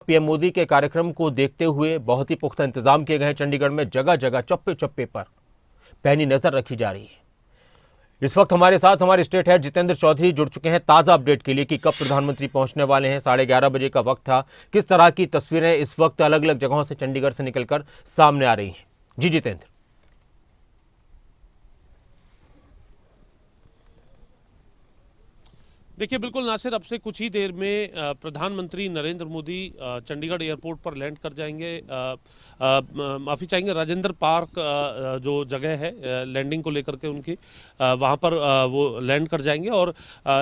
PM Modi के कार्यक्रम को देखते हुए बहुत ही पुख्ता इंतजाम किए गए हैं। चंडीगढ़ में जगह जगह चप्पे चप्पे पर पैनी नजर रखी जा रही है। इस वक्त हमारे साथ हमारे स्टेट हेड जितेंद्र चौधरी जुड़ चुके हैं ताज़ा अपडेट के लिए कि कब प्रधानमंत्री पहुंचने वाले हैं। 11:30 बजे का वक्त था। किस तरह की तस्वीरें इस वक्त अलग अलग जगहों से चंडीगढ़ से निकलकर सामने आ रही हैं? जी जितेंद्र। देखिए, बिल्कुल नासिर, अब से कुछ ही देर में प्रधानमंत्री नरेंद्र मोदी चंडीगढ़ एयरपोर्ट पर लैंड कर जाएंगे। माफ़ी चाहेंगे, राजेंद्र पार्क जो जगह है लैंडिंग को लेकर के उनकी, वहाँ पर वो लैंड कर जाएंगे। और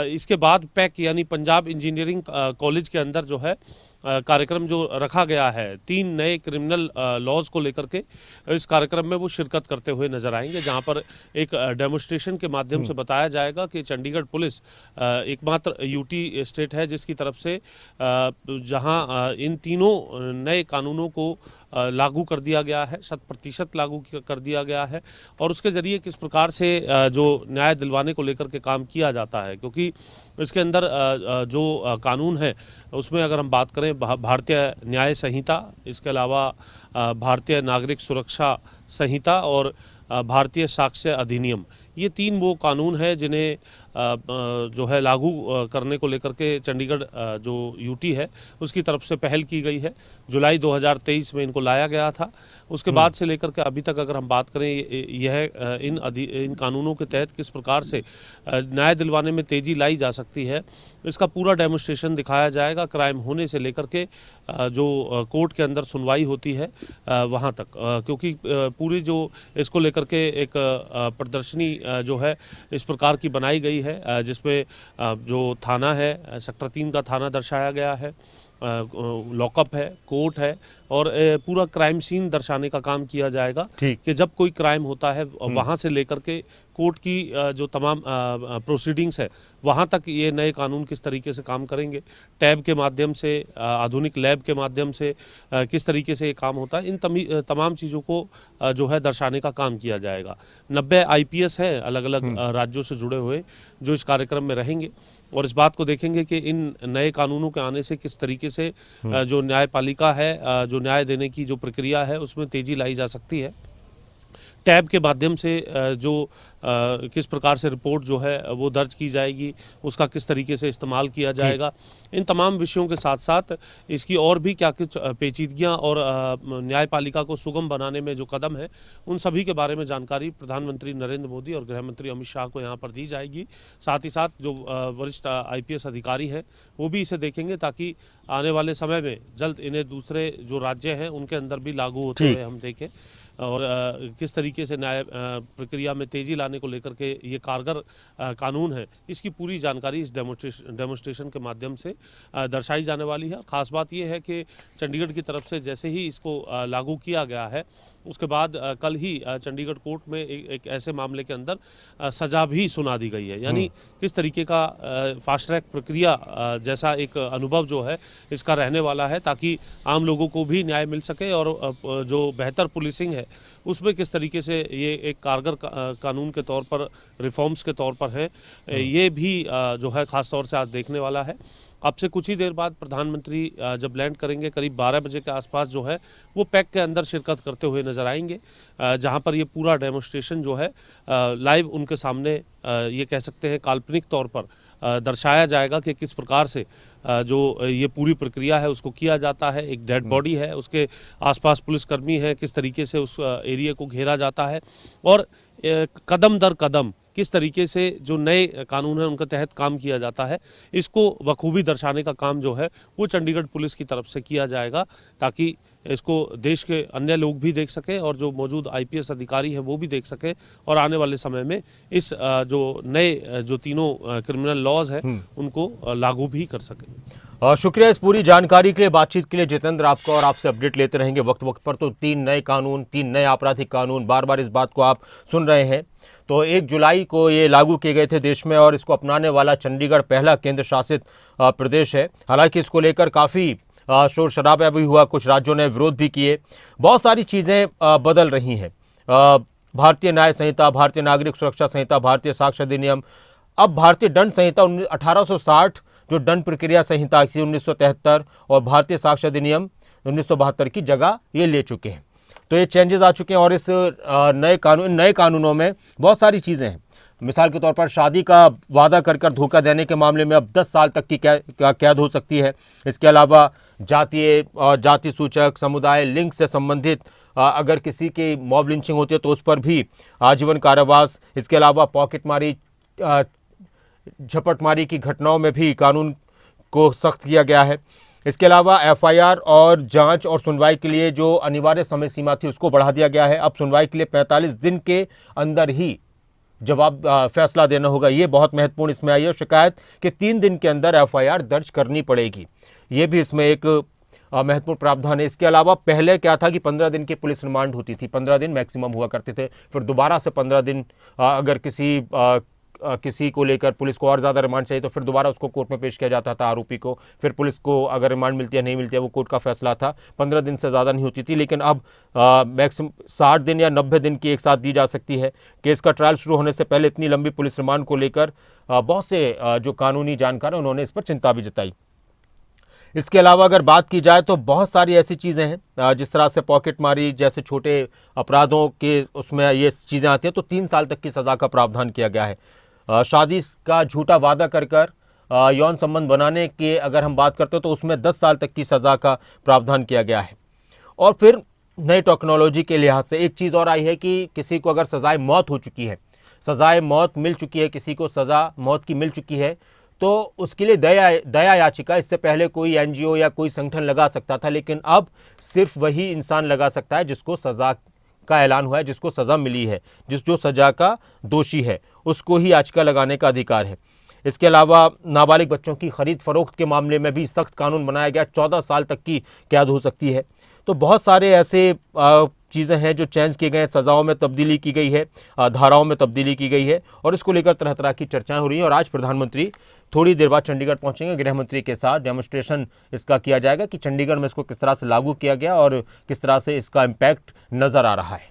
इसके बाद पैक यानी पंजाब इंजीनियरिंग कॉलेज के अंदर जो है कार्यक्रम जो रखा गया है 3 नए क्रिमिनल लॉज को लेकर के, इस कार्यक्रम में वो शिरकत करते हुए नजर आएंगे, जहां पर एक डेमोन्स्ट्रेशन के माध्यम से बताया जाएगा कि चंडीगढ़ पुलिस एकमात्र यूटी स्टेट है जिसकी तरफ से जहां इन तीनों नए कानूनों को लागू कर दिया गया है, 100% लागू कर दिया गया है। और उसके ज़रिए किस प्रकार से जो न्याय दिलवाने को लेकर के काम किया जाता है, क्योंकि इसके अंदर जो कानून है उसमें अगर हम बात करें भारतीय न्याय संहिता, इसके अलावा भारतीय नागरिक सुरक्षा संहिता और भारतीय साक्ष्य अधिनियम, ये 3 वो कानून है जिन्हें जो है लागू करने को लेकर के चंडीगढ़ जो यूटी है उसकी तरफ से पहल की गई है। जुलाई 2023 में इनको लाया गया था। उसके बाद से लेकर के अभी तक अगर हम बात करें, यह इन कानूनों के तहत किस प्रकार से न्याय दिलवाने में तेजी लाई जा सकती है, इसका पूरा डेमोन्स्ट्रेशन दिखाया जाएगा। क्राइम होने से लेकर के जो कोर्ट के अंदर सुनवाई होती है वहाँ तक, क्योंकि पूरी जो इसको लेकर के एक प्रदर्शनी जो है इस प्रकार की बनाई गई है, जिसमें जो थाना है सेक्टर 3 का थाना दर्शाया गया है, लॉकअप है, कोर्ट है और पूरा क्राइम सीन दर्शाने का काम किया जाएगा कि जब कोई क्राइम होता है वहां से लेकर के कोर्ट की जो तमाम प्रोसीडिंग्स है वहां तक ये नए कानून किस तरीके से काम करेंगे, टैब के माध्यम से, आधुनिक लैब के माध्यम से किस तरीके से ये काम होता है, इन तमाम चीज़ों को जो है दर्शाने का काम किया जाएगा। 90 IPS हैं अलग अलग राज्यों से जुड़े हुए जो इस कार्यक्रम में रहेंगे और इस बात को देखेंगे कि इन नए कानूनों के आने से किस तरीके से जो न्यायपालिका है, जो न्याय देने की जो प्रक्रिया है उसमें तेजी लाई जा सकती है। टैब के माध्यम से जो किस प्रकार से रिपोर्ट जो है वो दर्ज की जाएगी, उसका किस तरीके से इस्तेमाल किया जाएगा, इन तमाम विषयों के साथ साथ इसकी और भी क्या कुछ पेचीदगियां और न्यायपालिका को सुगम बनाने में जो कदम है उन सभी के बारे में जानकारी प्रधानमंत्री नरेंद्र मोदी और गृह मंत्री अमित शाह को यहाँ पर दी जाएगी। साथ ही साथ जो वरिष्ठ IPS अधिकारी हैं वो भी इसे देखेंगे ताकि आने वाले समय में जल्द इन्हें दूसरे जो राज्य हैं उनके अंदर भी लागू होते हुए हम देखें और किस तरीके से न्याय प्रक्रिया में तेजी लाने को लेकर के ये कारगर कानून है, इसकी पूरी जानकारी इस डेमोन्स्ट्रेशन के माध्यम से दर्शाई जाने वाली है। खास बात ये है कि चंडीगढ़ की तरफ से जैसे ही इसको लागू किया गया है उसके बाद कल ही चंडीगढ़ कोर्ट में एक ऐसे मामले के अंदर सजा भी सुना दी गई है, यानी किस तरीके का फास्ट ट्रैक प्रक्रिया जैसा एक अनुभव जो है इसका रहने वाला है, ताकि आम लोगों को भी न्याय मिल सके और जो बेहतर पुलिसिंग है उसमें किस तरीके से ये एक कारगर कानून के तौर पर, रिफॉर्म्स के तौर पर है, ये भी जो है ख़ास तौर से आज देखने वाला है। अब से कुछ ही देर बाद प्रधानमंत्री जब लैंड करेंगे करीब 12 बजे के आसपास जो है वो पैक के अंदर शिरकत करते हुए नजर आएंगे, जहां पर ये पूरा डेमोन्स्ट्रेशन जो है लाइव उनके सामने ये कह सकते हैं काल्पनिक तौर पर दर्शाया जाएगा कि किस प्रकार से जो ये पूरी प्रक्रिया है उसको किया जाता है। एक डेड बॉडी है, उसके आसपास पुलिसकर्मी हैं, किस तरीके से उस एरिया को घेरा जाता है और कदम दर कदम किस तरीके से जो नए कानून हैं उनके तहत काम किया जाता है, इसको बखूबी दर्शाने का काम जो है वो चंडीगढ़ पुलिस की तरफ से किया जाएगा, ताकि इसको देश के अन्य लोग भी देख सकें और जो मौजूद IPS अधिकारी हैं वो भी देख सकें और आने वाले समय में इस जो नए जो तीनों क्रिमिनल लॉज हैं उनको लागू भी कर सकें। शुक्रिया इस पूरी जानकारी के लिए, बातचीत के लिए जितेंद्र आपको, और आपसे अपडेट लेते रहेंगे वक्त वक्त पर। तो 3 नए कानून, 3 नए आपराधिक कानून, बार बार इस बात को आप सुन रहे हैं। तो 1 जुलाई को ये लागू किए गए थे देश में और इसको अपनाने वाला चंडीगढ़ पहला केंद्र शासित प्रदेश है। हालांकि इसको लेकर काफ़ी शोर शराबा भी हुआ, कुछ राज्यों ने विरोध भी किए, बहुत सारी चीज़ें बदल रही हैं। भारतीय न्याय संहिता, भारतीय नागरिक सुरक्षा संहिता, भारतीय साक्ष्य अधिनियम, अब भारतीय दंड संहिता 1860 जो दंड प्रक्रिया संहिता थी 1973 और भारतीय साक्ष्य अधिनियम 1972 की जगह ये ले चुके हैं। तो ये चेंजेस आ चुके हैं और इस नए कानूनों में बहुत सारी चीज़ें हैं। मिसाल के तौर पर शादी का वादा कर धोखा देने के मामले में अब 10 साल तक की कैद हो सकती है। इसके अलावा जाति सूचक, समुदाय, लिंग से संबंधित अगर किसी की मॉब लिंचिंग होती है तो उस पर भी आजीवन कारावास। इसके अलावा पॉकेटमारी, झपटमारी की घटनाओं में भी कानून को सख्त किया गया है। इसके अलावा एफआईआर और जांच और सुनवाई के लिए जो अनिवार्य समय सीमा थी उसको बढ़ा दिया गया है। अब सुनवाई के लिए 45 दिन के अंदर ही जवाब फैसला देना होगा। ये बहुत महत्वपूर्ण इसमें आई है। शिकायत के 3 दिन के अंदर एफआईआर दर्ज करनी पड़ेगी, ये भी इसमें एक महत्वपूर्ण प्रावधान है। इसके अलावा पहले क्या था कि 15 दिन की पुलिस रिमांड होती थी, 15 दिन मैक्सिमम हुआ करते थे, फिर दोबारा से 15 दिन अगर किसी को लेकर पुलिस को और ज़्यादा रिमांड चाहिए तो फिर दोबारा उसको कोर्ट में पेश किया जाता था आरोपी को। फिर पुलिस को अगर रिमांड मिलती है नहीं मिलती है वो कोर्ट का फैसला था। 15 दिन से ज़्यादा नहीं होती थी, लेकिन अब मैक्सिमम 60 दिन या 90 दिन की एक साथ दी जा सकती है। केस का ट्रायल शुरू होने से पहले इतनी लंबी पुलिस रिमांड को लेकर बहुत से जो कानूनी जानकार हैं उन्होंने इस पर चिंता भी जताई। इसके अलावा अगर बात की जाए तो बहुत सारी ऐसी चीज़ें हैं, जिस तरह से पॉकेटमारी जैसे छोटे अपराधों के उसमें ये चीज़ें आती हैं तो 3 साल तक की सज़ा का प्रावधान किया गया है। शादी का झूठा वादा कर यौन संबंध बनाने की अगर हम बात करते हो तो उसमें 10 साल तक की सज़ा का प्रावधान किया गया है। और फिर नई टेक्नोलॉजी के लिहाज से एक चीज़ और आई है कि किसी को अगर सज़ाए मौत हो चुकी है, सज़ाए मौत मिल चुकी है, किसी को सज़ा मौत की मिल चुकी है तो उसके लिए दया याचिका इससे पहले कोई एनजीओ या कोई संगठन लगा सकता था, लेकिन अब सिर्फ वही इंसान लगा सकता है जिसको सज़ा का ऐलान हुआ है, जिसको सज़ा मिली है, जो सज़ा का दोषी है उसको ही याचिका लगाने का अधिकार है। इसके अलावा नाबालिग बच्चों की खरीद फरोख्त के मामले में भी सख्त कानून बनाया गया, 14 साल तक की कैद हो सकती है। तो बहुत सारे ऐसे चीज़ें हैं जो चेंज किए गए हैं, सज़ाओं में तब्दीली की गई है, धाराओं में तब्दीली की गई है और इसको लेकर तरह तरह की चर्चाएं हो रही हैं। और आज प्रधानमंत्री थोड़ी देर बाद चंडीगढ़ पहुंचेंगे, गृह मंत्री के साथ डेमोन्स्ट्रेशन इसका किया जाएगा कि चंडीगढ़ में इसको किस तरह से लागू किया गया और किस तरह से इसका इम्पैक्ट नज़र आ रहा है।